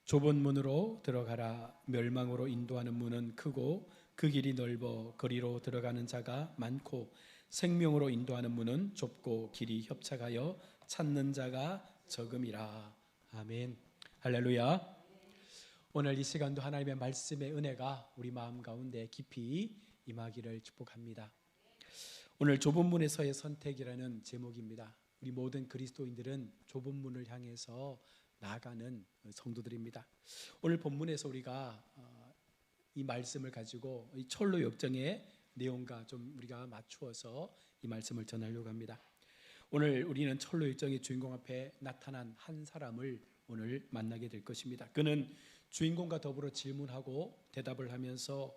좁은 문으로 들어가라. 멸망으로 인도하는 문은 크고 그 길이 넓어 거리로 들어가는 자가 많고 생명으로 인도하는 문은 좁고 길이 협착하여 찾는 자가 적음이라. 아멘. 할렐루야. 오늘 이 시간도 하나님의 말씀의 은혜가 우리 마음 가운데 깊이 임하기를 축복합니다. 오늘 좁은 문에서의 선택이라는 제목입니다. 우리 모든 그리스도인들은 좁은 문을 향해서 나아가는 성도들입니다. 오늘 본문에서 우리가 이 말씀을 가지고 이 철로 역정의 내용과 좀 우리가 맞추어서 이 말씀을 전하려고 합니다. 오늘 우리는 철로 역정의 주인공 앞에 나타난 한 사람을 오늘 만나게 될 것입니다. 그는 주인공과 더불어 질문하고 대답을 하면서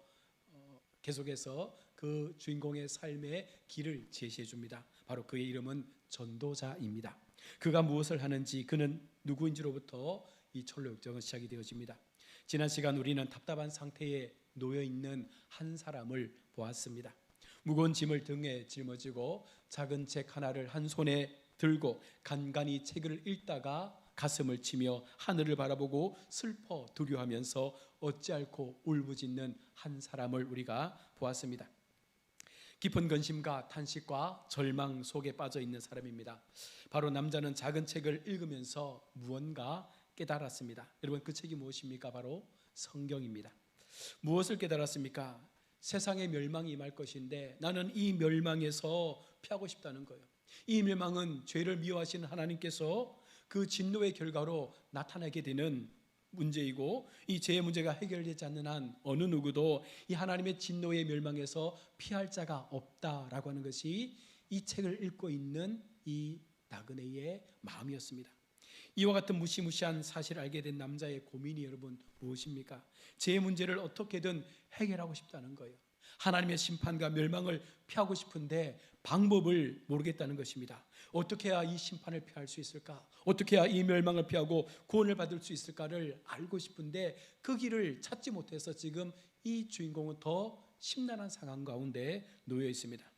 계속해서 그 주인공의 삶의 길을 제시해 줍니다. 바로 그의 이름은 전도자입니다. 그가 무엇을 하는지, 그는 누구인지로부터 이 철로 역정은 시작이 되어집니다. 지난 시간 우리는 답답한 상태에 놓여 있는 한 사람을 보았습니다. 무거운 짐을 등에 짊어지고 작은 책 하나를 한 손에 들고 간간히 책을 읽다가 가슴을 치며 하늘을 바라보고 슬퍼 두려워하면서 어찌할꼬 울부짖는 한 사람을 우리가 보았습니다. 깊은 근심과 탄식과 절망 속에 빠져 있는 사람입니다. 바로 남자는 작은 책을 읽으면서 무언가 깨달았습니다. 여러분, 그 책이 무엇입니까? 바로 성경입니다. 무엇을 깨달았습니까? 세상의 멸망이 임할 것인데 나는 이 멸망에서 피하고 싶다는 거예요. 이 멸망은 죄를 미워하시는 하나님께서 그 진노의 결과로 나타나게 되는 문제이고, 이 죄의 문제가 해결되지 않는 한 어느 누구도 이 하나님의 진노의 멸망에서 피할 자가 없다라고 하는 것이 이 책을 읽고 있는 이 나그네의 마음이었습니다. 이와 같은 무시무시한 사실을 알게 된 남자의 고민이 여러분 무엇입니까? 죄의 문제를 어떻게든 해결하고 싶다는 거예요. 하나님의 심판과 멸망을 피하고 싶은데 방법을 모르겠다는 것입니다. 어떻게 해야 이 심판을 피할 수 있을까? 어떻게 해야 이 멸망을 피하고 구원을 받을 수 있을까를 알고 싶은데 그 길을 찾지 못해서 지금 이 주인공은 더 심란한 상황 가운데 놓여 있습니다.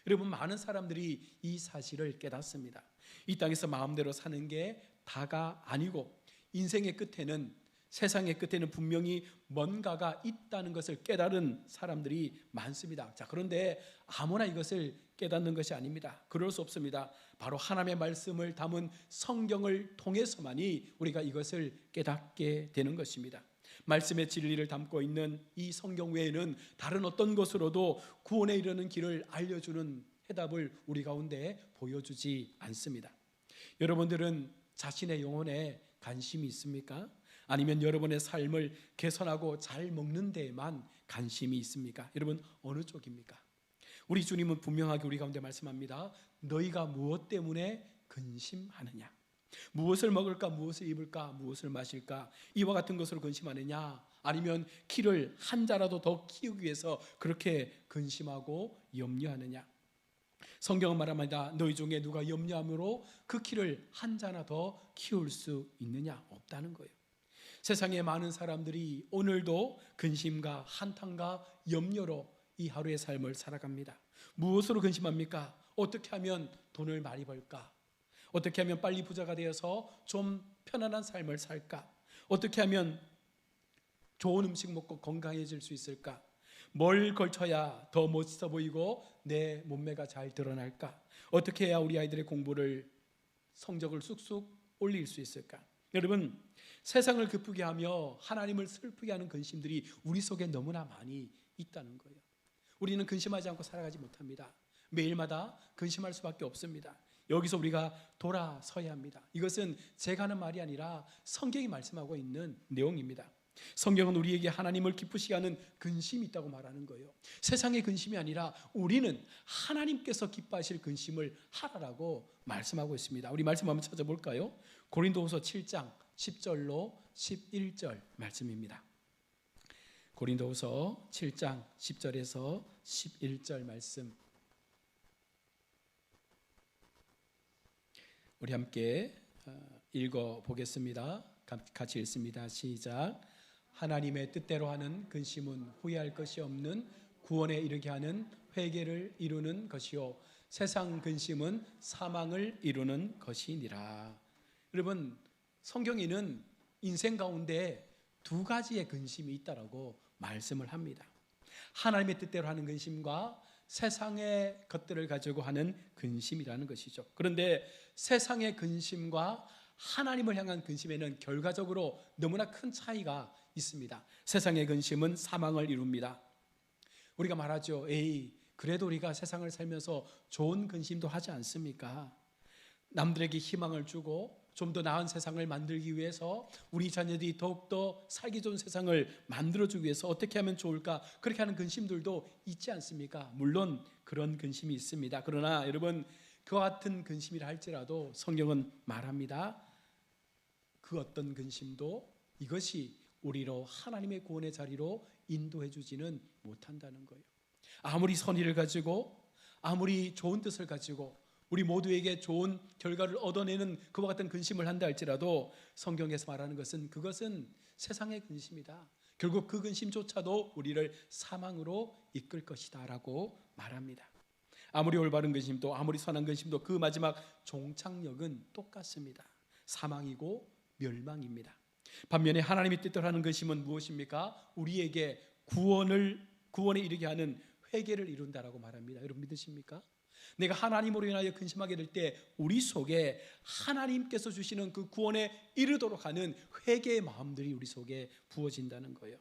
여러분, 많은 사람들이 이 사실을 깨닫습니다. 이 땅에서 마음대로 사는 게 다가 아니고 인생의 끝에는, 세상의 끝에는 분명히 뭔가가 있다는 것을 깨달은 사람들이 많습니다. 자, 그런데 아무나 이것을 깨닫는 것이 아닙니다. 그럴 수 없습니다. 바로 하나님의 말씀을 담은 성경을 통해서만이 우리가 이것을 깨닫게 되는 것입니다. 말씀의 진리를 담고 있는 이 성경 외에는 다른 어떤 것으로도 구원에 이르는 길을 알려주는 해답을 우리 가운데 보여주지 않습니다. 여러분들은 자신의 영혼에 관심이 있습니까? 아니면 여러분의 삶을 개선하고 잘 먹는 데에만 관심이 있습니까? 여러분, 어느 쪽입니까? 우리 주님은 분명하게 우리 가운데 말씀합니다. 너희가 무엇 때문에 근심하느냐? 무엇을 먹을까? 무엇을 입을까? 무엇을 마실까? 이와 같은 것으로 근심하느냐? 아니면 키를 한 자라도 더 키우기 위해서 그렇게 근심하고 염려하느냐? 성경은 말합니다. 너희 중에 누가 염려함으로 그 키를 한 자나 더 키울 수 있느냐? 없다는 거예요. 세상에 많은 사람들이 오늘도 근심과 한탄과 염려로 이 하루의 삶을 살아갑니다. 무엇으로 근심합니까? 어떻게 하면 돈을 많이 벌까? 어떻게 하면 빨리 부자가 되어서 좀 편안한 삶을 살까? 어떻게 하면 좋은 음식 먹고 건강해질 수 있을까? 뭘 걸쳐야 더 멋있어 보이고 내 몸매가 잘 드러날까? 어떻게 해야 우리 아이들의 공부를, 성적을 쑥쑥 올릴 수 있을까? 여러분, 세상을 기쁘게 하며 하나님을 슬프게 하는 근심들이 우리 속에 너무나 많이 있다는 거예요. 우리는 근심하지 않고 살아가지 못합니다. 매일마다 근심할 수밖에 없습니다. 여기서 우리가 돌아서야 합니다. 이것은 제가 하는 말이 아니라 성경이 말씀하고 있는 내용입니다. 성경은 우리에게 하나님을 기쁘시게 하는 근심이 있다고 말하는 거예요. 세상의 근심이 아니라 우리는 하나님께서 기뻐하실 근심을 하라라고 말씀하고 있습니다. 우리 말씀 한번 찾아볼까요? 고린도후서 7장 10절로 11절 말씀입니다. 고린도후서 7장 10절에서 11절 말씀, 우리 함께 읽어보겠습니다. 같이 읽습니다. 시작. 하나님의 뜻대로 하는 근심은 후회할 것이 없는 구원에 이르게 하는 회개를 이루는 것이요 세상 근심은 사망을 이루는 것이니라. 여러분, 성경에는 인생 가운데 두 가지의 근심이 있다라고 말씀을 합니다. 하나님의 뜻대로 하는 근심과 세상의 것들을 가지고 하는 근심이라는 것이죠. 그런데 세상의 근심과 하나님을 향한 근심에는 결과적으로 너무나 큰 차이가 있습니다. 세상의 근심은 사망을 이룹니다. 우리가 말하죠. 그래도 우리가 세상을 살면서 좋은 근심도 하지 않습니까? 남들에게 희망을 주고 좀 더 나은 세상을 만들기 위해서, 우리 자녀들이 더욱더 살기 좋은 세상을 만들어주기 위해서 어떻게 하면 좋을까, 그렇게 하는 근심들도 있지 않습니까? 물론 그런 근심이 있습니다. 그러나 여러분, 그와 같은 근심이라 할지라도 성경은 말합니다. 그 어떤 근심도 이것이 우리로 하나님의 구원의 자리로 인도해 주지는 못한다는 거예요. 아무리 선의를 가지고, 아무리 좋은 뜻을 가지고 우리 모두에게 좋은 결과를 얻어내는 그와 같은 근심을 한다 할지라도 성경에서 말하는 것은 그것은 세상의 근심이다. 결국 그 근심조차도 우리를 사망으로 이끌 것이다 라고 말합니다. 아무리 올바른 근심도, 아무리 선한 근심도 그 마지막 종착역은 똑같습니다. 사망이고 멸망입니다. 반면에 하나님의 뜻대로 하는 근심은 무엇입니까? 우리에게 구원에 이르게 하는 회개를 이룬다라고 말합니다. 여러분 믿으십니까? 내가 하나님으로 인하여 근심하게 될 때 우리 속에 하나님께서 주시는 그 구원에 이르도록 하는 회개의 마음들이 우리 속에 부어진다는 거예요.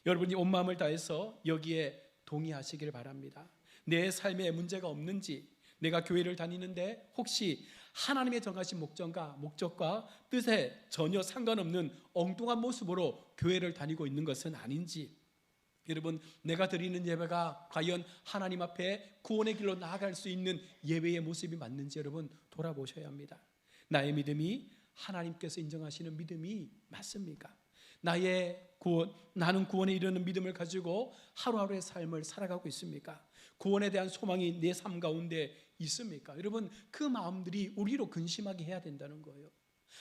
여러분이 온 마음을 다해서 여기에 동의하시길 바랍니다. 내 삶에 문제가 없는지, 내가 교회를 다니는데 혹시 하나님의 정하신 목적과 뜻에 전혀 상관없는 엉뚱한 모습으로 교회를 다니고 있는 것은 아닌지, 여러분, 내가 드리는 예배가 과연 하나님 앞에 구원의 길로 나아갈 수 있는 예배의 모습이 맞는지 여러분 돌아보셔야 합니다. 나의 믿음이 하나님께서 인정하시는 믿음이 맞습니까? 나는 구원에 이르는 믿음을 가지고 하루하루의 삶을 살아가고 있습니까? 구원에 대한 소망이 내 삶 가운데 있습니까? 여러분, 그 마음들이 우리로 근심하게 해야 된다는 거예요.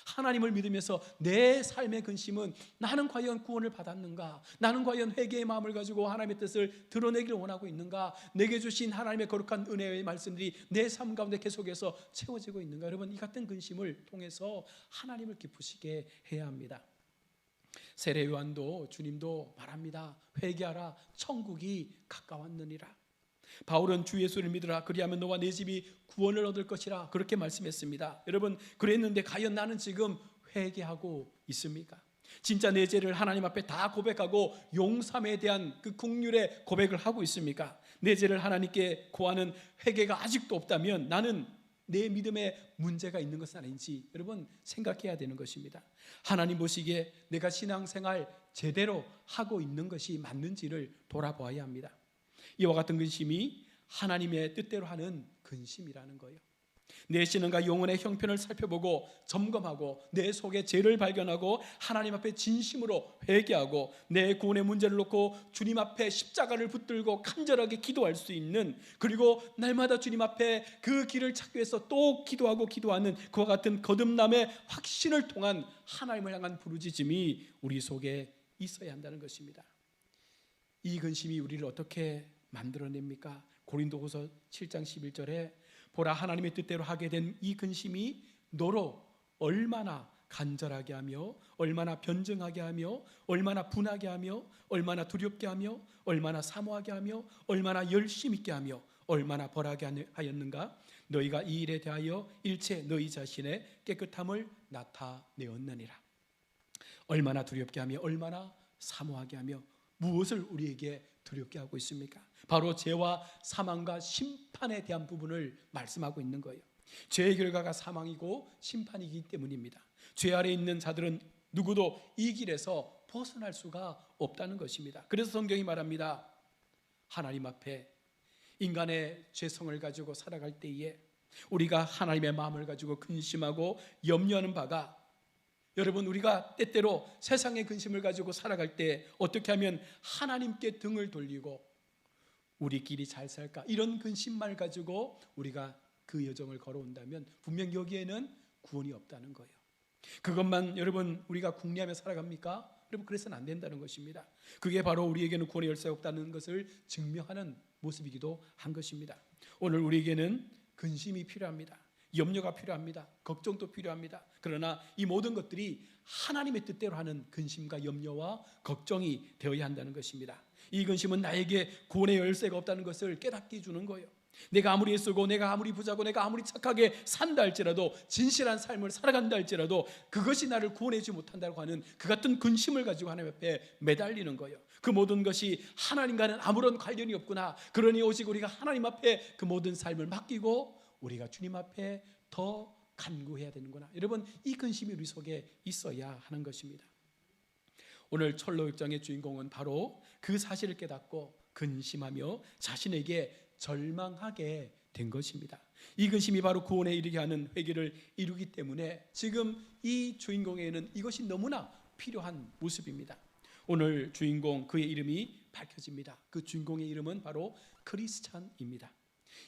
하나님을 믿으면서 내 삶의 근심은 나는 과연 구원을 받았는가? 나는 과연 회개의 마음을 가지고 하나님의 뜻을 드러내기를 원하고 있는가? 내게 주신 하나님의 거룩한 은혜의 말씀들이 내 삶 가운데 계속해서 채워지고 있는가? 여러분, 이 같은 근심을 통해서 하나님을 기쁘시게 해야 합니다. 세례 요한도, 주님도 말합니다. 회개하라, 천국이 가까웠느니라. 바울은 주 예수를 믿으라, 그리하면 너와 내 집이 구원을 얻을 것이라, 그렇게 말씀했습니다. 여러분, 그랬는데 과연 나는 지금 회개하고 있습니까? 진짜 내 죄를 하나님 앞에 다 고백하고 용서함에 대한 그 긍휼의 고백을 하고 있습니까? 내 죄를 하나님께 고하는 회개가 아직도 없다면 나는 내 믿음에 문제가 있는 것은 아닌지 여러분 생각해야 되는 것입니다. 하나님 보시기에 내가 신앙생활 제대로 하고 있는 것이 맞는지를 돌아보아야 합니다. 이와 같은 근심이 하나님의 뜻대로 하는 근심이라는 거예요. 내 신앙과 영혼의 형편을 살펴보고 점검하고 내 속에 죄를 발견하고 하나님 앞에 진심으로 회개하고 내 구원의 문제를 놓고 주님 앞에 십자가를 붙들고 간절하게 기도할 수 있는, 그리고 날마다 주님 앞에 그 길을 찾기 위해서 또 기도하는 그와 같은 거듭남의 확신을 통한 하나님을 향한 부르짖음이 우리 속에 있어야 한다는 것입니다. 이 근심이 우리를 어떻게 만들어냅니까? 고린도후서 7장 11절에 보라, 하나님의 뜻대로 하게 된 이 근심이 너로 얼마나 간절하게 하며 얼마나 변증하게 하며 얼마나 분하게 하며 얼마나 두렵게 하며 얼마나 사모하게 하며 얼마나 열심 있게 하며 얼마나 벌하게 하였는가? 너희가 이 일에 대하여 일체 너희 자신의 깨끗함을 나타내었느니라. 얼마나 두렵게 하며 얼마나 사모하게 하며, 무엇을 우리에게 두렵게 하고 있습니까? 바로 죄와 사망과 심판에 대한 부분을 말씀하고 있는 거예요. 죄의 결과가 사망이고 심판이기 때문입니다. 죄 아래 있는 자들은 누구도 이 길에서 벗어날 수가 없다는 것입니다. 그래서 성경이 말합니다. 하나님 앞에 인간의 죄성을 가지고 살아갈 때에 우리가 하나님의 마음을 가지고 근심하고 염려하는 바가, 여러분, 우리가 때때로 세상의 근심을 가지고 살아갈 때 어떻게 하면 하나님께 등을 돌리고 우리끼리 잘 살까, 이런 근심만 가지고 우리가 그 여정을 걸어온다면 분명 여기에는 구원이 없다는 거예요. 그것만 여러분 우리가 궁리하며 살아갑니까? 여러분, 그래서는 안 된다는 것입니다. 그게 바로 우리에게는 구원의 열쇠가 없다는 것을 증명하는 모습이기도 한 것입니다. 오늘 우리에게는 근심이 필요합니다. 염려가 필요합니다. 걱정도 필요합니다. 그러나 이 모든 것들이 하나님의 뜻대로 하는 근심과 염려와 걱정이 되어야 한다는 것입니다. 이 근심은 나에게 구원의 열쇠가 없다는 것을 깨닫게 해주는 거예요. 내가 아무리 애쓰고 내가 아무리 부자고 내가 아무리 착하게 산다 할지라도, 진실한 삶을 살아간다 할지라도 그것이 나를 구원해주지 못한다고 하는 그 같은 근심을 가지고 하나님 앞에 매달리는 거예요. 그 모든 것이 하나님과는 아무런 관련이 없구나. 그러니 오직 우리가 하나님 앞에 그 모든 삶을 맡기고 우리가 주님 앞에 더 간구해야 되는구나. 여러분, 이 근심이 우리 속에 있어야 하는 것입니다. 오늘 철로 6장의 주인공은 바로 그 사실을 깨닫고 근심하며 자신에게 절망하게 된 것입니다. 이 근심이 바로 구원에 이르게 하는 회개를 이루기 때문에 지금 이 주인공에게는 이것이 너무나 필요한 모습입니다. 오늘 주인공, 그의 이름이 밝혀집니다. 그 주인공의 이름은 바로 크리스찬입니다.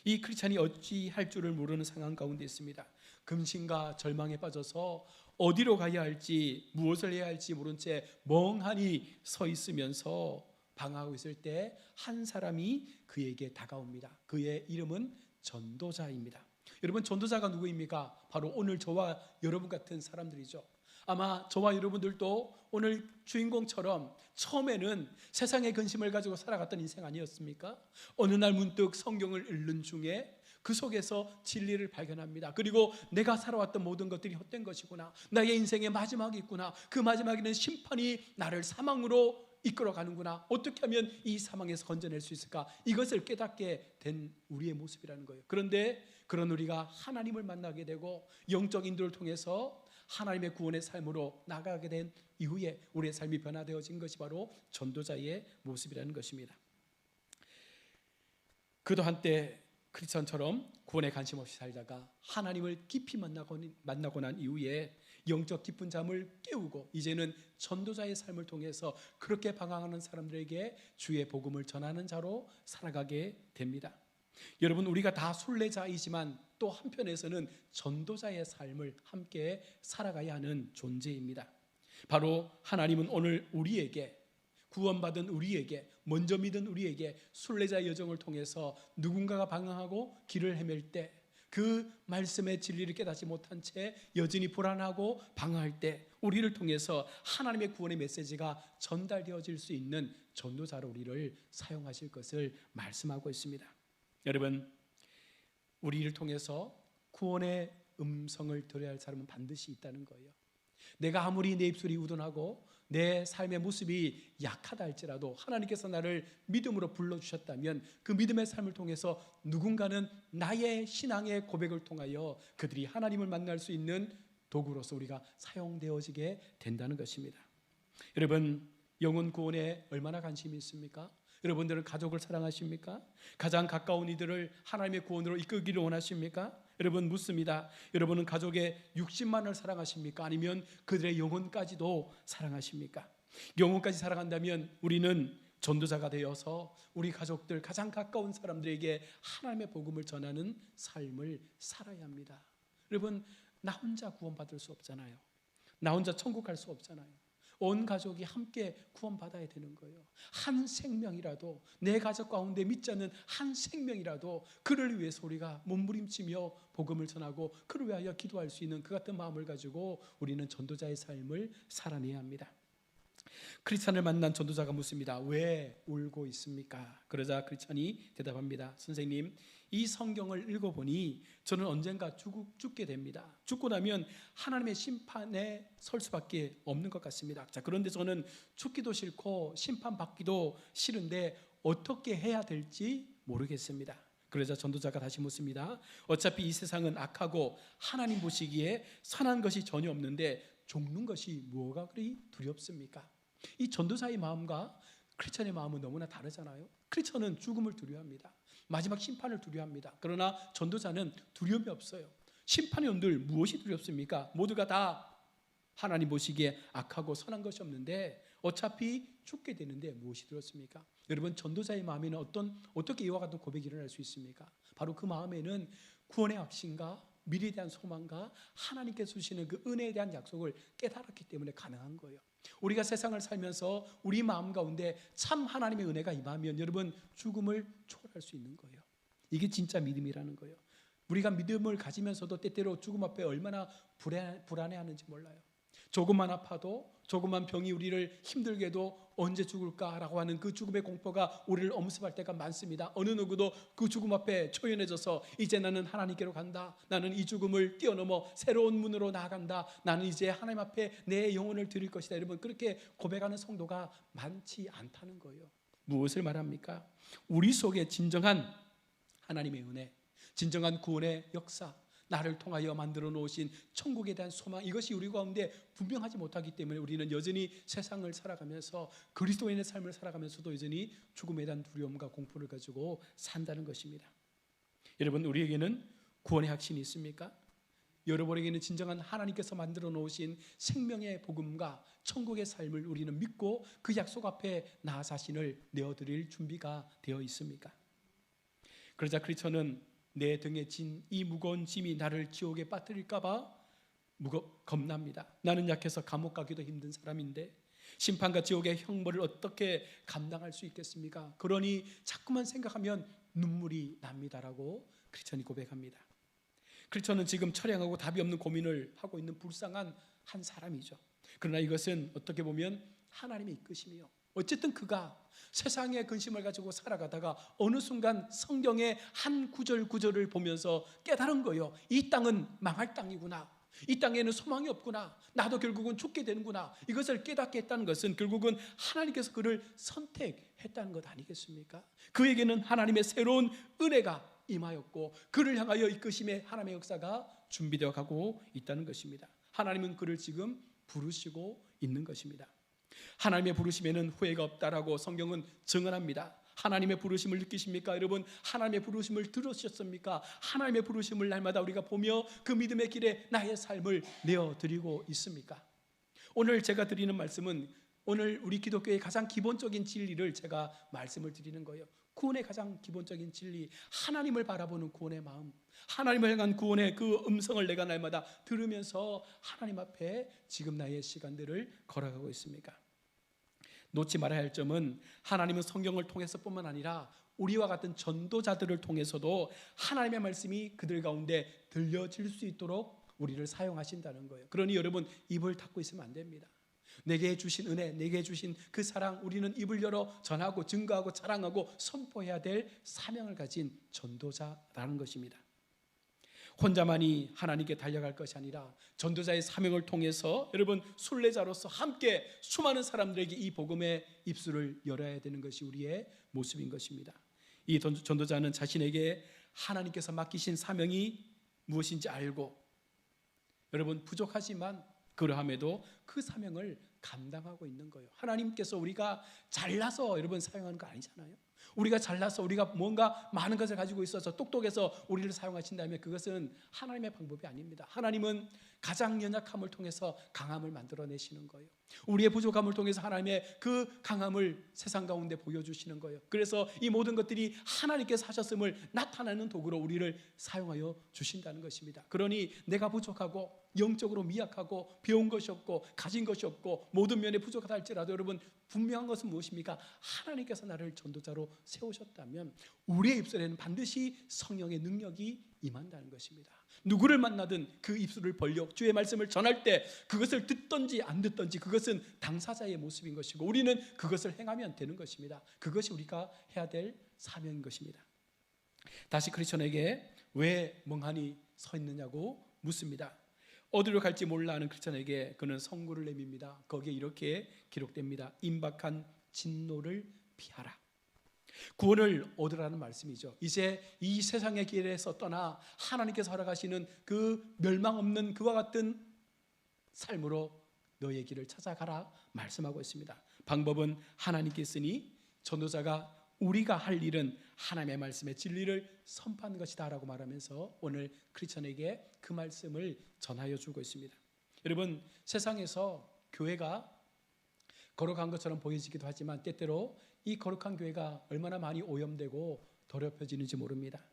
이 크리스찬이 어찌할 줄을 모르는 상황 가운데 있습니다. 근심과 절망에 빠져서 어디로 가야 할지, 무엇을 해야 할지 모른 채 멍하니 서 있으면서 방황하고 있을 때 한 사람이 그에게 다가옵니다. 그의 이름은 전도자입니다. 여러분, 전도자가 누구입니까? 바로 오늘 저와 여러분 같은 사람들이죠. 아마 저와 여러분들도 오늘 주인공처럼 처음에는 세상의 근심을 가지고 살아갔던 인생 아니었습니까? 어느 날 문득 성경을 읽는 중에 그 속에서 진리를 발견합니다. 그리고 내가 살아왔던 모든 것들이 헛된 것이구나, 나의 인생의 마지막이 있구나, 그 마지막에는 심판이 나를 사망으로 이끌어가는구나, 어떻게 하면 이 사망에서 건져낼 수 있을까, 이것을 깨닫게 된 우리의 모습이라는 거예요. 그런데 그런 우리가 하나님을 만나게 되고 영적 인도를 통해서 하나님의 구원의 삶으로 나가게 된 이후에 우리의 삶이 변화되어진 것이 바로 전도자의 모습이라는 것입니다. 그도 한때 크리스천처럼 구원에 관심 없이 살다가 하나님을 깊이 만나고 난 이후에 영적 깊은 잠을 깨우고 이제는 전도자의 삶을 통해서 그렇게 방황하는 사람들에게 주의 복음을 전하는 자로 살아가게 됩니다. 여러분, 우리가 다 순례자이지만 또 한편에서는 전도자의 삶을 함께 살아가야 하는 존재입니다. 바로 하나님은 오늘 우리에게, 구원받은 우리에게, 먼저 믿은 우리에게 순례자의 여정을 통해서 누군가가 방황하고 길을 헤맬 때, 그 말씀의 진리를 깨닫지 못한 채 여전히 불안하고 방황할 때 우리를 통해서 하나님의 구원의 메시지가 전달되어질 수 있는 전도자로 우리를 사용하실 것을 말씀하고 있습니다. 여러분, 우리를 통해서 구원의 음성을 들어야 할 사람은 반드시 있다는 거예요. 내가 아무리 내 입술이 우둔하고 내 삶의 모습이 약하다 할지라도 하나님께서 나를 믿음으로 불러주셨다면 그 믿음의 삶을 통해서 누군가는 나의 신앙의 고백을 통하여 그들이 하나님을 만날 수 있는 도구로서 우리가 사용되어지게 된다는 것입니다. 여러분, 영혼 구원에 얼마나 관심이 있습니까? 여러분들은 가족을 사랑하십니까? 가장 가까운 이들을 하나님의 구원으로 이끌기를 원하십니까? 여러분, 묻습니다. 여러분은 가족의 60만을 사랑하십니까? 아니면 그들의 영혼까지도 사랑하십니까? 영혼까지 사랑한다면 우리는 전도자가 되어서 우리 가족들, 가장 가까운 사람들에게 하나님의 복음을 전하는 삶을 살아야 합니다. 여러분, 나 혼자 구원받을 수 없잖아요. 나 혼자 천국 갈 수 없잖아요. 온 가족이 함께 구원받아야 되는 거예요. 한 생명이라도, 내 가족 가운데 믿지 않는 한 생명이라도 그를 위해서 우리가 몸부림치며 복음을 전하고 그를 위하여 기도할 수 있는 그 같은 마음을 가지고 우리는 전도자의 삶을 살아내야 합니다. 크리스찬을 만난 전도자가 묻습니다. 왜 울고 있습니까? 그러자 크리스찬이 대답합니다. 선생님, 이 성경을 읽어보니 저는 언젠가 죽게 됩니다. 죽고 나면 하나님의 심판에 설 수밖에 없는 것 같습니다. 자, 그런데 저는 죽기도 싫고 심판받기도 싫은데 어떻게 해야 될지 모르겠습니다. 그러자 전도자가 다시 묻습니다. 어차피 이 세상은 악하고 하나님 보시기에 선한 것이 전혀 없는데 죽는 것이 뭐가 그리 두렵습니까? 이 전도자의 마음과 크리스천의 마음은 너무나 다르잖아요. 크리스천은 죽음을 두려워합니다. 마지막 심판을 두려워합니다. 그러나 전도자는 두려움이 없어요. 심판이 온들 무엇이 두렵습니까? 모두가 다 하나님 보시기에 악하고 선한 것이 없는데 어차피 죽게 되는데 무엇이 두렵습니까? 여러분, 전도자의 마음에는 어떻게 이와 같은 고백이 일어날 수 있습니까? 바로 그 마음에는 구원의 확신과 미래에 대한 소망과 하나님께서 주시는 그 은혜에 대한 약속을 깨달았기 때문에 가능한 거예요. 우리가 세상을 살면서 우리 마음 가운데 참 하나님의 은혜가 임하면 여러분, 죽음을 초월할 수 있는 거예요. 이게 진짜 믿음이라는 거예요. 우리가 믿음을 가지면서도 때때로 죽음 앞에 얼마나 불안해하는지 몰라요. 조금만 아파도, 조금만 병이 우리를 힘들게도 언제 죽을까라고 하는 그 죽음의 공포가 우리를 엄습할 때가 많습니다. 어느 누구도 그 죽음 앞에 초연해져서 이제 나는 하나님께로 간다, 나는 이 죽음을 뛰어넘어 새로운 문으로 나아간다, 나는 이제 하나님 앞에 내 영혼을 드릴 것이다, 여러분 그렇게 고백하는 성도가 많지 않다는 거예요. 무엇을 말합니까? 우리 속에 진정한 하나님의 은혜, 진정한 구원의 역사, 나를 통하여 만들어 놓으신 천국에 대한 소망, 이것이 우리 가운데 분명하지 못하기 때문에 우리는 여전히 세상을 살아가면서, 그리스도인의 삶을 살아가면서도 여전히 죽음에 대한 두려움과 공포를 가지고 산다는 것입니다. 여러분, 우리에게는 구원의 확신이 있습니까? 여러분에게는 진정한 하나님께서 만들어 놓으신 생명의 복음과 천국의 삶을 우리는 믿고 그 약속 앞에 나 자신을 내어드릴 준비가 되어 있습니까? 그러자 크리스천은 내 등에 진 이 무거운 짐이 나를 지옥에 빠뜨릴까 봐 겁납니다. 나는 약해서 감옥 가기도 힘든 사람인데 심판과 지옥의 형벌을 어떻게 감당할 수 있겠습니까? 그러니 자꾸만 생각하면 눈물이 납니다라고 크리스천이 고백합니다. 크리스천은 지금 처량하고 답이 없는 고민을 하고 있는 불쌍한 한 사람이죠. 그러나 이것은 어떻게 보면 하나님의 이끄심이요, 어쨌든 그가 세상의 근심을 가지고 살아가다가 어느 순간 성경의 한 구절을 보면서 깨달은 거예요. 이 땅은 망할 땅이구나, 이 땅에는 소망이 없구나, 나도 결국은 죽게 되는구나. 이것을 깨닫게 했다는 것은 결국은 하나님께서 그를 선택했다는 것 아니겠습니까? 그에게는 하나님의 새로운 은혜가 임하였고 그를 향하여 이끄심의 하나님의 역사가 준비되어 가고 있다는 것입니다. 하나님은 그를 지금 부르시고 있는 것입니다. 하나님의 부르심에는 후회가 없다라고 성경은 증언합니다. 하나님의 부르심을 느끼십니까? 여러분, 하나님의 부르심을 들으셨습니까? 하나님의 부르심을 날마다 우리가 보며 그 믿음의 길에 나의 삶을 내어드리고 있습니까? 오늘 제가 드리는 말씀은 오늘 우리 기독교의 가장 기본적인 진리를 제가 말씀을 드리는 거예요. 구원의 가장 기본적인 진리, 하나님을 바라보는 구원의 마음, 하나님을 향한 구원의 그 음성을 내가 날마다 들으면서 하나님 앞에 지금 나의 시간들을 걸어가고 있습니까? 놓지 말아야 할 점은 하나님은 성경을 통해서뿐만 아니라 우리와 같은 전도자들을 통해서도 하나님의 말씀이 그들 가운데 들려질 수 있도록 우리를 사용하신다는 거예요. 그러니 여러분, 입을 닫고 있으면 안 됩니다. 내게 주신 은혜, 내게 주신 그 사랑, 우리는 입을 열어 전하고 증거하고 자랑하고 선포해야 될 사명을 가진 전도자라는 것입니다. 혼자만이 하나님께 달려갈 것이 아니라 전도자의 사명을 통해서 여러분, 순례자로서 함께 수많은 사람들에게 이 복음의 입술을 열어야 되는 것이 우리의 모습인 것입니다. 이 전도자는 자신에게 하나님께서 맡기신 사명이 무엇인지 알고, 여러분, 부족하지만 그러함에도 그 사명을 감당하고 있는 거예요. 하나님께서 우리가 잘나서 여러분 사용하는 거 아니잖아요. 우리가 잘나서 우리가 뭔가 많은 것을 가지고 있어서 똑똑해서 우리를 사용하신다면 그것은 하나님의 방법이 아닙니다. 하나님은 가장 연약함을 통해서 강함을 만들어내시는 거예요. 우리의 부족함을 통해서 하나님의 그 강함을 세상 가운데 보여주시는 거예요. 그래서 이 모든 것들이 하나님께서 하셨음을 나타내는 도구로 우리를 사용하여 주신다는 것입니다. 그러니 내가 부족하고 영적으로 미약하고 배운 것이 없고 가진 것이 없고 모든 면에 부족하다 할지라도 여러분, 분명한 것은 무엇입니까? 하나님께서 나를 전도자로 세우셨다면 우리의 입술에는 반드시 성령의 능력이 임한다는 것입니다. 누구를 만나든 그 입술을 벌려 주의 말씀을 전할 때 그것을 듣든지 안 듣든지 그것은 당사자의 모습인 것이고 우리는 그것을 행하면 되는 것입니다. 그것이 우리가 해야 될 사명인 것입니다. 다시 크리스천에게 왜 멍하니 서 있느냐고 묻습니다. 어디로 갈지 몰라 하는 크리스천에게 그는 성구를 내밉니다. 거기에 이렇게 기록됩니다. 임박한 진노를 피하라. 구원을 얻으라는 말씀이죠. 이제 이 세상의 길에서 떠나 하나님께서 허락하시는 그 멸망 없는 그와 같은 삶으로 너의 길을 찾아가라 말씀하고 있습니다. 방법은 하나님께 있으니 전도자가 우리가 할 일은 하나님의 말씀의 진리를 선포하는 것이다 라고 말하면서 오늘 크리스천에게 그 말씀을 전하여 주고 있습니다. 여러분, 세상에서 교회가 거룩한 것처럼 보여지기도 하지만 때때로 이 거룩한 교회가 얼마나 많이 오염되고 더럽혀지는지 모릅니다.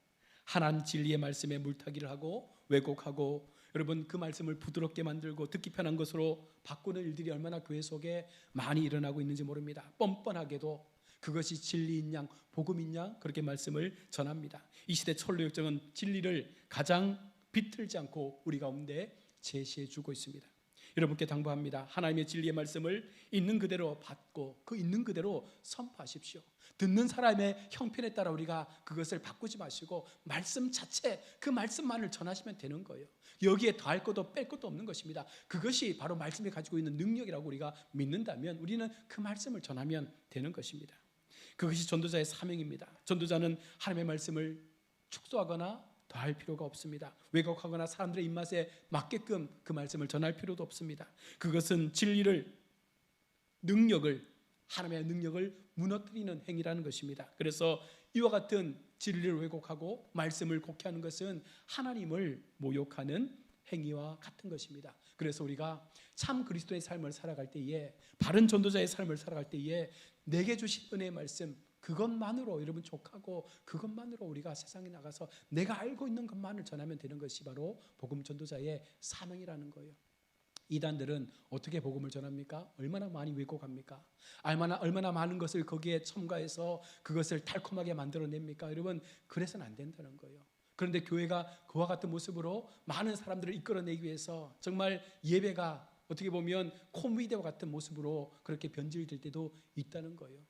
하나님 진리의 말씀에 물타기를 하고 왜곡하고 여러분, 그 말씀을 부드럽게 만들고 듣기 편한 것으로 바꾸는 일들이 얼마나 교회 속에 많이 일어나고 있는지 모릅니다. 뻔뻔하게도 그것이 진리인 양 복음인 양 그렇게 말씀을 전합니다. 이 시대 철로역정은 진리를 가장 비틀지 않고 우리 가운데 제시해 주고 있습니다. 여러분께 당부합니다. 하나님의 진리의 말씀을 있는 그대로 받고 그 있는 그대로 선포하십시오. 듣는 사람의 형편에 따라 우리가 그것을 바꾸지 마시고 말씀 자체 그 말씀만을 전하시면 되는 거예요. 여기에 더할 것도 뺄 것도 없는 것입니다. 그것이 바로 말씀이 가지고 있는 능력이라고 우리가 믿는다면 우리는 그 말씀을 전하면 되는 것입니다. 그것이 전도자의 사명입니다. 전도자는 하나님의 말씀을 축소하거나 더할 필요가 없습니다. 왜곡하거나 사람들의 입맛에 맞게끔 그 말씀을 전할 필요도 없습니다. 그것은 진리를, 능력을, 하나님의 능력을 무너뜨리는 행위라는 것입니다. 그래서 이와 같은 진리를 왜곡하고 말씀을 곡해하는 것은 하나님을 모욕하는 행위와 같은 것입니다. 그래서 우리가 참 그리스도의 삶을 살아갈 때에, 바른 전도자의 삶을 살아갈 때에 내게 주신 은혜의 말씀 그것만으로 여러분 족하고 그것만으로 우리가 세상에 나가서 내가 알고 있는 것만을 전하면 되는 것이 바로 복음 전도자의 사명이라는 거예요. 이단들은 어떻게 복음을 전합니까? 얼마나 많이 왜곡합니까? 얼마나 많은 것을 거기에 첨가해서 그것을 달콤하게 만들어냅니까? 여러분, 그래서는 안 된다는 거예요. 그런데 교회가 그와 같은 모습으로 많은 사람들을 이끌어내기 위해서 정말 예배가 어떻게 보면 코미디와 같은 모습으로 그렇게 변질될 때도 있다는 거예요.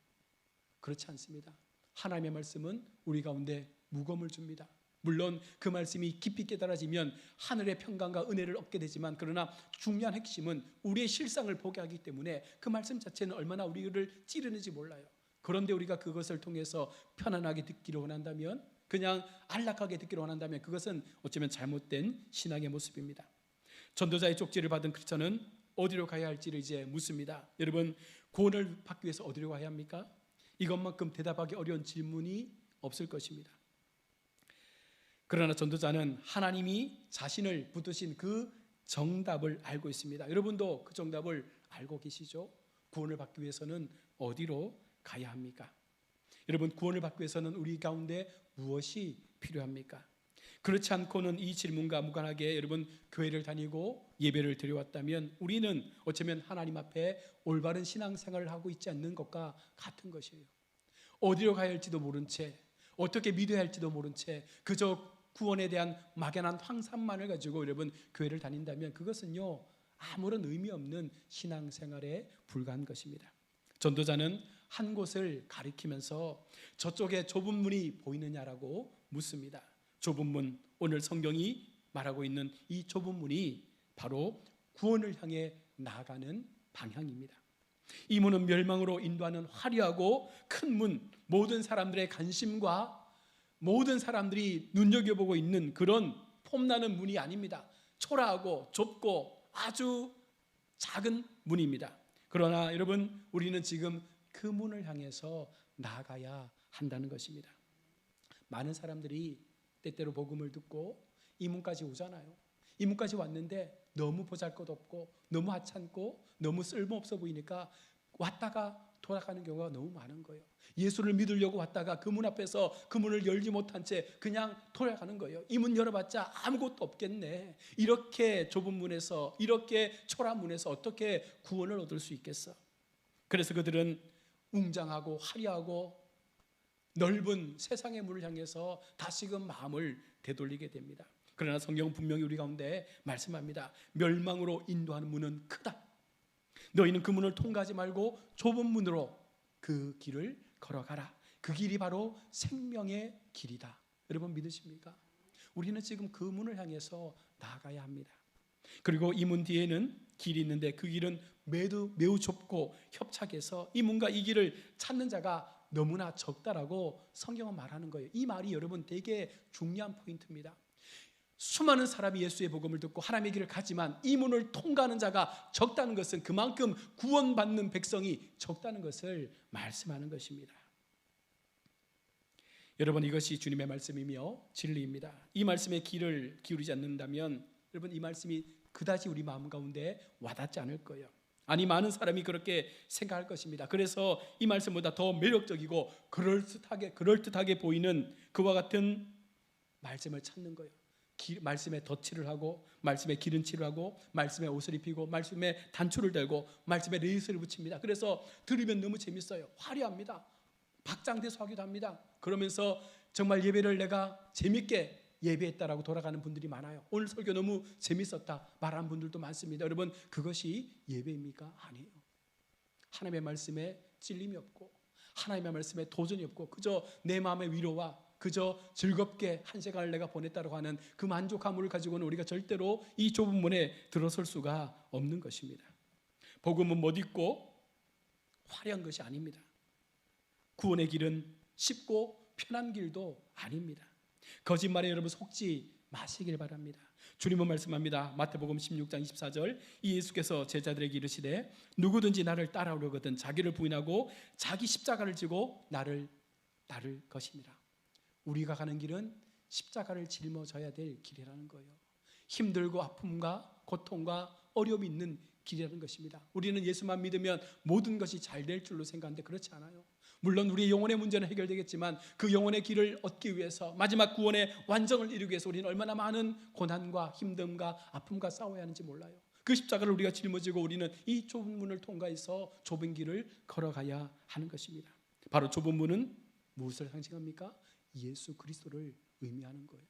그렇지 않습니다. 하나님의 말씀은 우리 가운데 무거움을 줍니다. 물론 그 말씀이 깊이 깨달아지면 하늘의 평강과 은혜를 얻게 되지만, 그러나 중요한 핵심은 우리의 실상을 보게 하기 때문에 그 말씀 자체는 얼마나 우리를 찌르는지 몰라요. 그런데 우리가 그것을 통해서 편안하게 듣기를 원한다면, 그냥 안락하게 듣기를 원한다면 그것은 어쩌면 잘못된 신앙의 모습입니다. 전도자의 쪽지를 받은 크리스천은 어디로 가야 할지를 이제 묻습니다. 여러분, 구원을 받기 위해서 어디로 가야 합니까? 이것만큼 대답하기 어려운 질문이 없을 것입니다. 그러나 전도자는 하나님이 자신을 붙드신 그 정답을 알고 있습니다. 여러분도 그 정답을 알고 계시죠? 구원을 받기 위해서는 어디로 가야 합니까? 여러분, 구원을 받기 위해서는 우리 가운데 무엇이 필요합니까? 그렇지 않고는 이 질문과 무관하게 여러분 교회를 다니고 예배를 드려왔다면 우리는 어쩌면 하나님 앞에 올바른 신앙생활을 하고 있지 않는 것과 같은 것이에요. 어디로 가야 할지도 모른 채, 어떻게 믿어야 할지도 모른 채 그저 구원에 대한 막연한 환상만을 가지고 여러분 교회를 다닌다면 그것은요 아무런 의미 없는 신앙생활에 불과한 것입니다. 전도자는 한 곳을 가리키면서 저쪽에 좁은 문이 보이느냐라고 묻습니다. 좁은 문, 오늘 성경이 말하고 있는 이 좁은 문이 바로 구원을 향해 나아가는 방향입니다. 이 문은 멸망으로 인도하는 화려하고 큰 문, 모든 사람들의 관심과 모든 사람들이 눈여겨보고 있는 그런 폼나는 문이 아닙니다. 초라하고 좁고 아주 작은 문입니다. 그러나 여러분, 우리는 지금 그 문을 향해서 나아가야 한다는 것입니다. 많은 사람들이 때때로 복음을 듣고 이 문까지 오잖아요. 이 문까지 왔는데 너무 보잘것없고 너무 하찮고 너무 쓸모없어 보이니까 왔다가 돌아가는 경우가 너무 많은 거예요. 예수를 믿으려고 왔다가 그 문 앞에서 그 문을 열지 못한 채 그냥 돌아가는 거예요. 이 문 열어봤자 아무것도 없겠네. 이렇게 좁은 문에서, 이렇게 초라한 문에서 어떻게 구원을 얻을 수 있겠어? 그래서 그들은 웅장하고 화려하고 넓은 세상의 문을 향해서 다시금 마음을 되돌리게 됩니다. 그러나 성경은 분명히 우리 가운데 말씀합니다. 멸망으로 인도하는 문은 크다. 너희는 그 문을 통과하지 말고 좁은 문으로 그 길을 걸어가라. 그 길이 바로 생명의 길이다. 여러분 믿으십니까? 우리는 지금 그 문을 향해서 나아가야 합니다. 그리고 이 문 뒤에는 길이 있는데 그 길은 매우 좁고 협착해서 이 문과 이 길을 찾는 자가 너무나 적다라고 성경은 말하는 거예요. 이 말이 여러분 되게 중요한 포인트입니다. 수많은 사람이 예수의 복음을 듣고 하나님의 길을 가지만 이 문을 통과하는 자가 적다는 것은 그만큼 구원받는 백성이 적다는 것을 말씀하는 것입니다. 여러분, 이것이 주님의 말씀이며 진리입니다. 이 말씀에 귀를 기울이지 않는다면 여러분 이 말씀이 그다지 우리 마음 가운데 와닿지 않을 거예요. 아니, 많은 사람이 그렇게 생각할 것입니다. 그래서 이 말씀보다 더 매력적이고 그럴듯하게 보이는 그와 같은 말씀을 찾는 거예요. 말씀에 덧칠을 하고 말씀에 기름칠을 하고 말씀에 옷을 입히고 말씀에 단추를 달고 말씀에 레이스를 붙입니다. 그래서 들으면 너무 재밌어요. 화려합니다. 박장대소하기도 합니다. 그러면서 정말 예배를 내가 재밌게 예배했다라고 돌아가는 분들이 많아요. 오늘 설교 너무 재밌었다 말하는 분들도 많습니다. 여러분, 그것이 예배입니까? 아니에요. 하나님의 말씀에 찔림이 없고 하나님의 말씀에 도전이 없고 그저 내 마음의 위로와 그저 즐겁게 한 시간을 내가 보냈다고 하는 그 만족감을 가지고는 우리가 절대로 이 좁은 문에 들어설 수가 없는 것입니다. 복음은 못 잊고 화려한 것이 아닙니다. 구원의 길은 쉽고 편한 길도 아닙니다. 거짓말에 여러분 속지 마시길 바랍니다. 주님은 말씀합니다. 마태복음 16장 24절, 이 예수께서 제자들에게 이르시되 누구든지 나를 따라오려거든 자기를 부인하고 자기 십자가를 지고 나를 따를 것이니라. 우리가 가는 길은 십자가를 짊어져야 될 길이라는 거예요. 힘들고 아픔과 고통과 어려움이 있는 길이라는 것입니다. 우리는 예수만 믿으면 모든 것이 잘 될 줄로 생각하는데 그렇지 않아요. 물론 우리의 영혼의 문제는 해결되겠지만 그 영혼의 길을 얻기 위해서, 마지막 구원의 완성을 이루기 위해서 우리는 얼마나 많은 고난과 힘듦과 아픔과 싸워야 하는지 몰라요. 그 십자가를 우리가 짊어지고 우리는 이 좁은 문을 통과해서 좁은 길을 걸어가야 하는 것입니다. 바로 좁은 문은 무엇을 상징합니까? 예수 그리스도를 의미하는 거예요.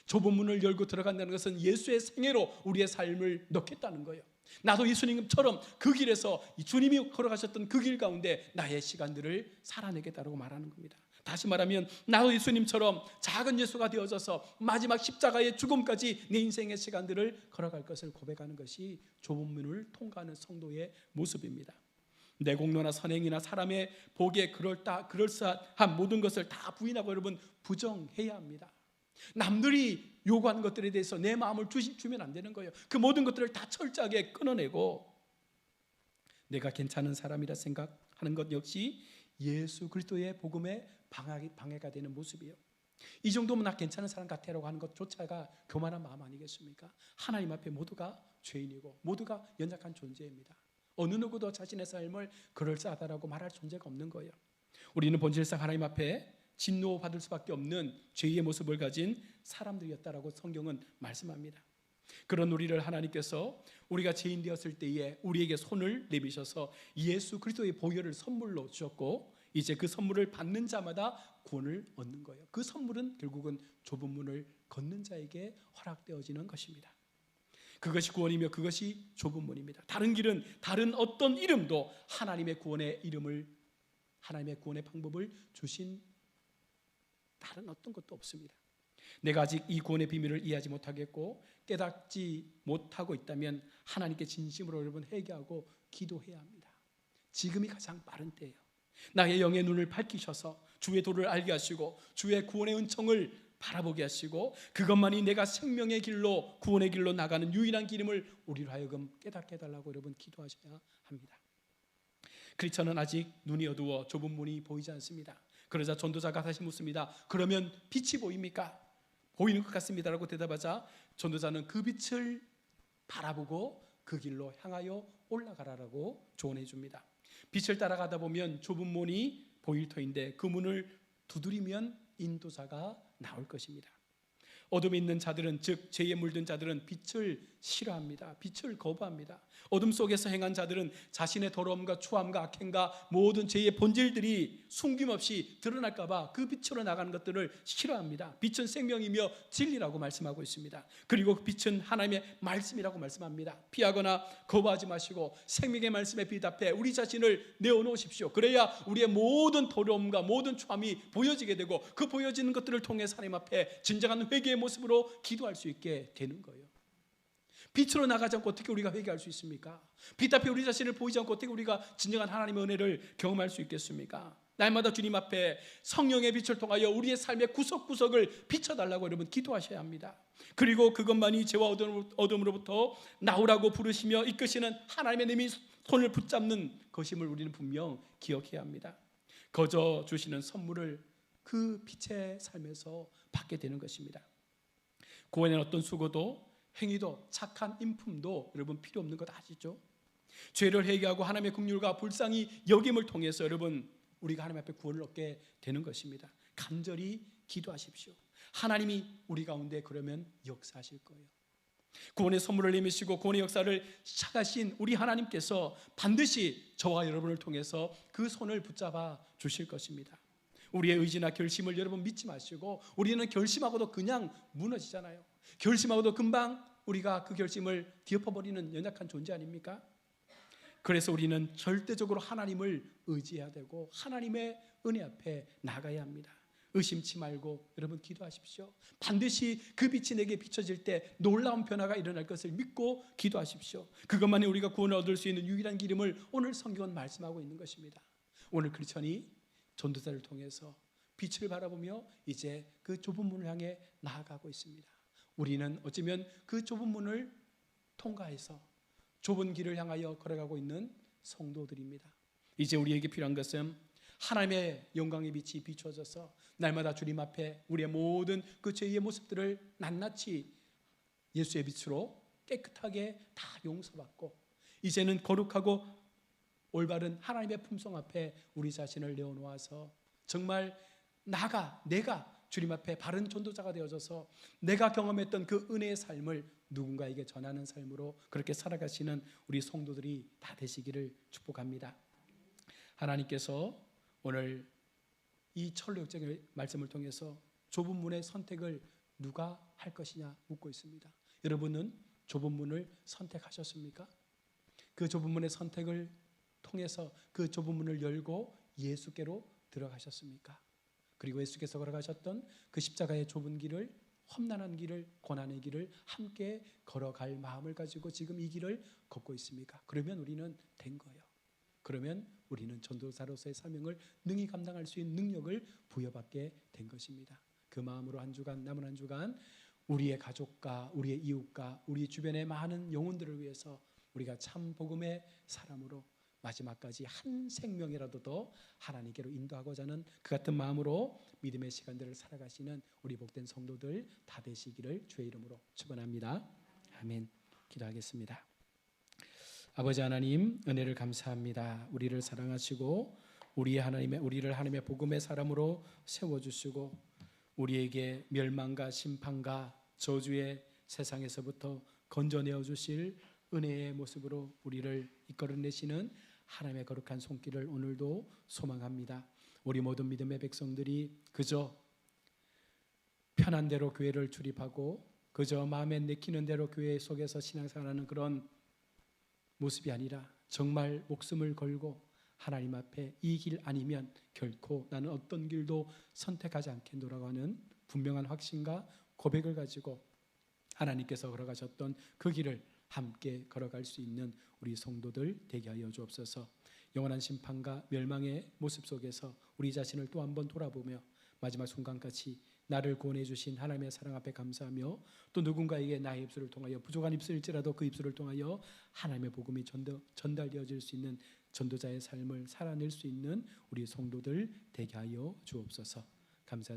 좁은 문을 열고 들어간다는 것은 예수의 생애로 우리의 삶을 넣겠다는 거예요. 나도 예수님처럼 그 길에서 주님이 걸어가셨던 그 길 가운데 나의 시간들을 살아내겠다고 말하는 겁니다. 다시 말하면 나도 예수님처럼 작은 예수가 되어져서 마지막 십자가의 죽음까지 내 인생의 시간들을 걸어갈 것을 고백하는 것이 좁은 문을 통과하는 성도의 모습입니다. 내 공로나 선행이나 사람의 보기에 그럴싸한 모든 것을 다 부인하고 여러분 부정해야 합니다. 남들이 요구하는 것들에 대해서 내 마음을 주면 안 되는 거예요. 그 모든 것들을 다 철저하게 끊어내고 내가 괜찮은 사람이라 생각하는 것 역시 예수 그리스도의 복음에 방해가 되는 모습이에요. 이 정도면 나 괜찮은 사람 같아라고 하는 것조차가 교만한 마음 아니겠습니까? 하나님 앞에 모두가 죄인이고 모두가 연약한 존재입니다. 어느 누구도 자신의 삶을 그럴싸하다라고 말할 존재가 없는 거예요. 우리는 본질상 하나님 앞에 진노받을 수밖에 없는 죄의 모습을 가진 사람들이었다라고 성경은 말씀합니다. 그런 우리를 하나님께서 우리가 죄인 되었을 때에 우리에게 손을 내미셔서 예수 그리스도의 보혈을 선물로 주셨고 이제 그 선물을 받는 자마다 구원을 얻는 거예요. 그 선물은 결국은 좁은 문을 걷는 자에게 허락되어지는 것입니다. 그것이 구원이며 그것이 좁은 문입니다. 다른 길은 다른 어떤 이름도 하나님의 구원의 이름을, 하나님의 구원의 방법을 주신 다른 어떤 것도 없습니다. 내가 아직 이 구원의 비밀을 이해하지 못하겠고 깨닫지 못하고 있다면 하나님께 진심으로 여러분 회개하고 기도해야 합니다. 지금이 가장 빠른 때예요. 나의 영의 눈을 밝히셔서 주의 도를 알게 하시고 주의 구원의 은총을 바라보게 하시고 그것만이 내가 생명의 길로 구원의 길로 나가는 유일한 길임을 우리로 하여금 깨닫게 해달라고 여러분 기도하셔야 합니다. 크리스천은 아직 눈이 어두워 좁은 문이 보이지 않습니다. 그러자 전도자가 다시 묻습니다. 그러면 빛이 보입니까? 보이는 것 같습니다 라고 대답하자 전도자는 그 빛을 바라보고 그 길로 향하여 올라가라라고 조언해 줍니다. 빛을 따라가다 보면 좁은 문이 보일 터인데 그 문을 두드리면 인도자가 나올 것입니다. 어둠에 있는 자들은, 즉 죄에 물든 자들은 빛을 싫어합니다. 빛을 거부합니다. 어둠 속에서 행한 자들은 자신의 더러움과 추함과 악행과 모든 죄의 본질들이 숨김없이 드러날까 봐 그 빛으로 나가는 것들을 싫어합니다. 빛은 생명이며 진리라고 말씀하고 있습니다. 그리고 그 빛은 하나님의 말씀이라고 말씀합니다. 피하거나 거부하지 마시고 생명의 말씀에 비답해 우리 자신을 내어놓으십시오. 그래야 우리의 모든 더러움과 모든 추함이 보여지게 되고 그 보여지는 것들을 통해 하나님 앞에 진정한 회개의 모습으로 기도할 수 있게 되는 거예요. 빛으로 나가지 않고 어떻게 우리가 회개할 수 있습니까? 빛 앞에 우리 자신을 보이지 않고 어떻게 우리가 진정한 하나님의 은혜를 경험할 수 있겠습니까? 날마다 주님 앞에 성령의 빛을 통하여 우리의 삶의 구석구석을 비춰달라고 여러분 기도하셔야 합니다. 그리고 그것만이 죄와 어둠으로부터 나오라고 부르시며 이끄시는 하나님의 내민 손을 붙잡는 것임을 우리는 분명 기억해야 합니다. 거저 주시는 선물을 그 빛의 삶에서 받게 되는 것입니다. 구원에는 어떤 수고도 행위도 착한 인품도 여러분 필요 없는 것 아시죠? 죄를 회개하고 하나님의 긍휼과 불쌍히 여김을 통해서 여러분 우리가 하나님 앞에 구원을 얻게 되는 것입니다. 간절히 기도하십시오. 하나님이 우리 가운데 그러면 역사하실 거예요. 구원의 선물을 내미시고 구원의 역사를 시작하신 우리 하나님께서 반드시 저와 여러분을 통해서 그 손을 붙잡아 주실 것입니다. 우리의 의지나 결심을 여러분 믿지 마시고, 우리는 결심하고도 그냥 무너지잖아요. 결심하고도 금방 우리가 그 결심을 뒤엎어버리는 연약한 존재 아닙니까? 그래서 우리는 절대적으로 하나님을 의지해야 되고 하나님의 은혜 앞에 나가야 합니다. 의심치 말고 여러분 기도하십시오. 반드시 그 빛이 내게 비춰질 때 놀라운 변화가 일어날 것을 믿고 기도하십시오. 그것만이 우리가 구원을 얻을 수 있는 유일한 길임을 오늘 성경은 말씀하고 있는 것입니다. 오늘 크리스천이 전도자를 통해서 빛을 바라보며 이제 그 좁은 문을 향해 나아가고 있습니다. 우리는 어쩌면 그 좁은 문을 통과해서 좁은 길을 향하여 걸어가고 있는 성도들입니다. 이제 우리에게 필요한 것은 하나님의 영광의 빛이 비춰져서 날마다 주님 앞에 우리의 모든 그 죄의 모습들을 낱낱이 예수의 빛으로 깨끗하게 다 용서받고 이제는 거룩하고 올바른 하나님의 품성 앞에 우리 자신을 내어놓아서 정말 내가 주님 앞에 바른 전도자가 되어져서 내가 경험했던 그 은혜의 삶을 누군가에게 전하는 삶으로 그렇게 살아가시는 우리 성도들이 다 되시기를 축복합니다. 하나님께서 오늘 이 철로역정의 말씀을 통해서 좁은 문의 선택을 누가 할 것이냐 묻고 있습니다. 여러분은 좁은 문을 선택하셨습니까? 그 좁은 문의 선택을 통해서 그 좁은 문을 열고 예수께로 들어가셨습니까? 그리고 예수께서 걸어가셨던 그 십자가의 좁은 길을, 험난한 길을, 고난의 길을 함께 걸어갈 마음을 가지고 지금 이 길을 걷고 있습니까? 그러면 우리는 된 거예요. 그러면 우리는 전도사로서의 사명을 능히 감당할 수 있는 능력을 부여받게 된 것입니다. 그 마음으로 남은 한 주간 우리의 가족과 우리의 이웃과 우리 주변의 많은 영혼들을 위해서 우리가 참 복음의 사람으로 마지막까지 한 생명이라도 더 하나님께로 인도하고자 하는 그 같은 마음으로 믿음의 시간들을 살아가시는 우리 복된 성도들 다 되시기를 주의 이름으로 축원합니다. 아멘. 기도하겠습니다. 아버지 하나님, 은혜를 감사합니다. 우리를 사랑하시고 우리를 하나님의 복음의 사람으로 세워주시고 우리에게 멸망과 심판과 저주의 세상에서부터 건져내어 주실 은혜의 모습으로 우리를 이끌어내시는 하나님의 거룩한 손길을 오늘도 소망합니다. 우리 모든 믿음의 백성들이 그저 편한 대로 교회를 출입하고 그저 마음에 내키는 대로 교회 속에서 신앙생활하는 그런 모습이 아니라 정말 목숨을 걸고 하나님 앞에 이 길 아니면 결코 나는 어떤 길도 선택하지 않겠노라고 하는 분명한 확신과 고백을 가지고 하나님께서 걸어가셨던 그 길을 함께 걸어갈 수 있는 우리 성도들 되게 하여 주옵소서. 영원한 심판과 멸망의 모습 속에서 우리 자신을 또 한번 돌아보며 마지막 순간까지 나를 구원해 주신 하나님의 사랑 앞에 감사하며 또 누군가에게 나의 입술을 통하여 부족한 입술일지라도 그 입술을 통하여 하나님의 복음이 전달되어질 수 있는 전도자의 삶을 살아낼 수 있는 우리 성도들 되게 하여 주옵소서. 감사드립니다.